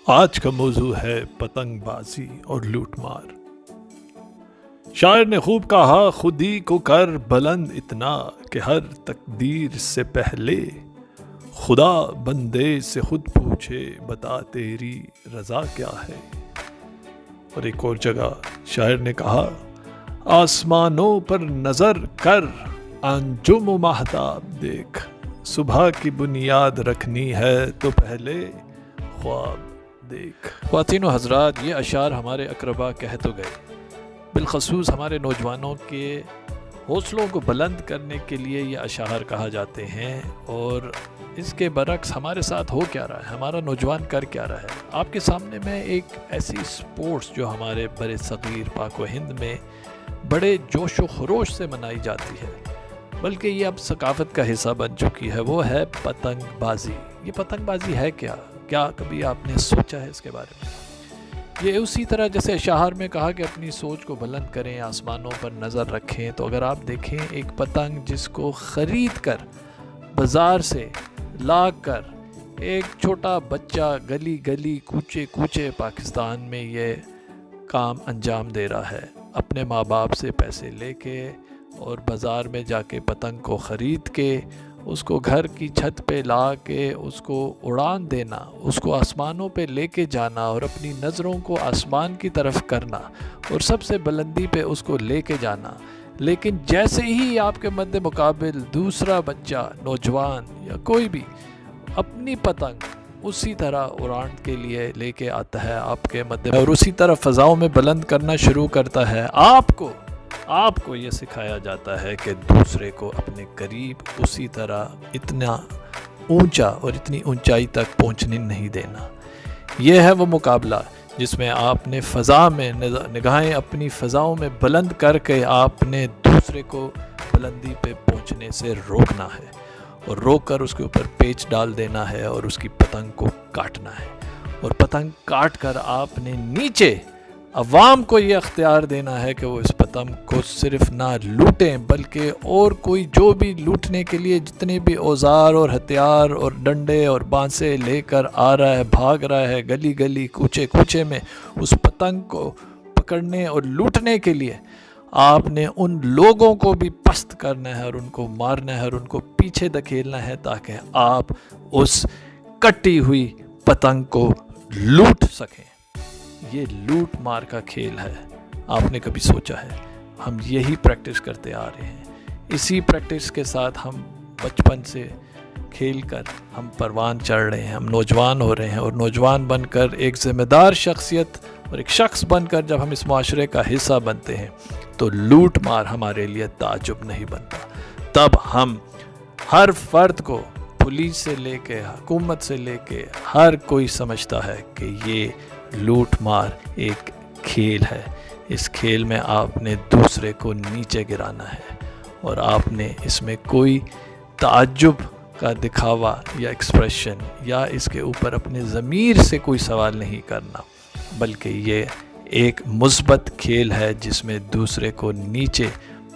آج کا موضوع ہے پتنگ بازی اور لوٹ مار۔ شاعر نے خوب کہا، خودی کو کر بلند اتنا کہ ہر تقدیر سے پہلے خدا بندے سے خود پوچھے بتا تیری رضا کیا ہے۔ اور ایک اور جگہ شاعر نے کہا، آسمانوں پر نظر کر انجم و ماہتاب دیکھ، صبح کی بنیاد رکھنی ہے تو پہلے خواب دیکھ۔ خواتین و حضرات، یہ اشعار ہمارے اقربا کہہ تو گئے، بالخصوص ہمارے نوجوانوں کے حوصلوں کو بلند کرنے کے لیے یہ اشعار کہا جاتے ہیں، اور اس کے برعکس ہمارے ساتھ ہو کیا رہا ہے، ہمارا نوجوان کر کیا رہا ہے۔ آپ کے سامنے میں ایک ایسی سپورٹس جو ہمارے بر صغیر پاک و ہند میں بڑے جوش و خروش سے منائی جاتی ہے، بلکہ یہ اب ثقافت کا حصہ بن چکی ہے، وہ ہے پتنگ بازی۔ یہ پتنگ بازی ہے کیا کبھی آپ نے سوچا ہے اس کے بارے میں؟ یہ اسی طرح جیسے اشعار میں کہا کہ اپنی سوچ کو بلند کریں، آسمانوں پر نظر رکھیں، تو اگر آپ دیکھیں ایک پتنگ جس کو خرید کر بازار سے لا کر ایک چھوٹا بچہ گلی گلی کوچے کوچے پاکستان میں یہ کام انجام دے رہا ہے، اپنے ماں باپ سے پیسے لے کے اور بازار میں جا کے پتنگ کو خرید کے اس کو گھر کی چھت پہ لا کے اس کو اڑان دینا، اس کو آسمانوں پہ لے کے جانا اور اپنی نظروں کو آسمان کی طرف کرنا اور سب سے بلندی پہ اس کو لے کے جانا۔ لیکن جیسے ہی آپ کے مد مقابل دوسرا بچہ، نوجوان یا کوئی بھی اپنی پتنگ اسی طرح اڑان کے لیے لے کے آتا ہے آپ کے مد اور اسی طرح فضاؤں میں بلند کرنا شروع کرتا ہے، آپ کو یہ سکھایا جاتا ہے کہ دوسرے کو اپنے قریب اسی طرح اتنا اونچا اور اتنی اونچائی تک پہنچنے نہیں دینا۔ یہ ہے وہ مقابلہ جس میں آپ نے فضا میں نگاہیں اپنی فضاؤں میں بلند کر کے آپ نے دوسرے کو بلندی پہ پہنچنے سے روکنا ہے، اور روک کر اس کے اوپر پیچ ڈال دینا ہے اور اس کی پتنگ کو کاٹنا ہے، اور پتنگ کاٹ کر آپ نے نیچے عوام کو یہ اختیار دینا ہے کہ وہ اس پتنگ کو صرف نہ لوٹیں بلکہ اور کوئی جو بھی لوٹنے کے لیے جتنے بھی اوزار اور ہتھیار اور ڈنڈے اور بانسے لے کر آ رہا ہے، بھاگ رہا ہے گلی گلی کوچے کوچے میں اس پتنگ کو پکڑنے اور لوٹنے کے لیے، آپ نے ان لوگوں کو بھی پست کرنا ہے اور ان کو مارنا ہے اور ان کو پیچھے دھکیلنا ہے تاکہ آپ اس کٹی ہوئی پتنگ کو لوٹ سکیں۔ یہ لوٹ مار کا کھیل ہے۔ آپ نے کبھی سوچا ہے؟ ہم یہی پریکٹس کرتے آ رہے ہیں، اسی پریکٹس کے ساتھ ہم بچپن سے کھیل کر ہم پروان چڑھ رہے ہیں، ہم نوجوان ہو رہے ہیں، اور نوجوان بن کر ایک ذمہ دار شخصیت اور ایک شخص بن کر جب ہم اس معاشرے کا حصہ بنتے ہیں تو لوٹ مار ہمارے لیے تعجب نہیں بنتا۔ تب ہم ہر فرد کو، پولیس سے لے کے حکومت سے لے کے ہر کوئی سمجھتا ہے کہ یہ لوٹ مار ایک کھیل ہے۔ اس کھیل میں آپ نے دوسرے کو نیچے گرانا ہے، اور آپ نے اس میں کوئی تعجب کا دکھاوا یا ایکسپریشن یا اس کے اوپر اپنے ضمیر سے کوئی سوال نہیں کرنا، بلکہ یہ ایک مثبت کھیل ہے جس میں دوسرے کو نیچے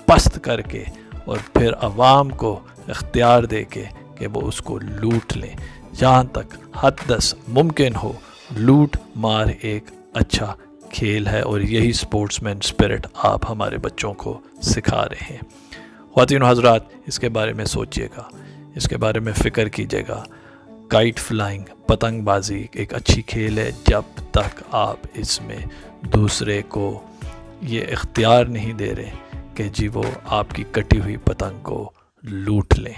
پست کر کے اور پھر عوام کو اختیار دے کے کہ وہ اس کو لوٹ لیں۔ جہاں تک حد دس ممکن ہو، لوٹ مار ایک اچھا کھیل ہے، اور یہی سپورٹس مین اسپرٹ آپ ہمارے بچوں کو سکھا رہے ہیں۔ خواتین و حضرات، اس کے بارے میں سوچئے گا، اس کے بارے میں فکر کیجئے گا۔ کائٹ فلائنگ، پتنگ بازی ایک اچھی کھیل ہے جب تک آپ اس میں دوسرے کو یہ اختیار نہیں دے رہے کہ جی وہ آپ کی کٹی ہوئی پتنگ کو لوٹ لیں۔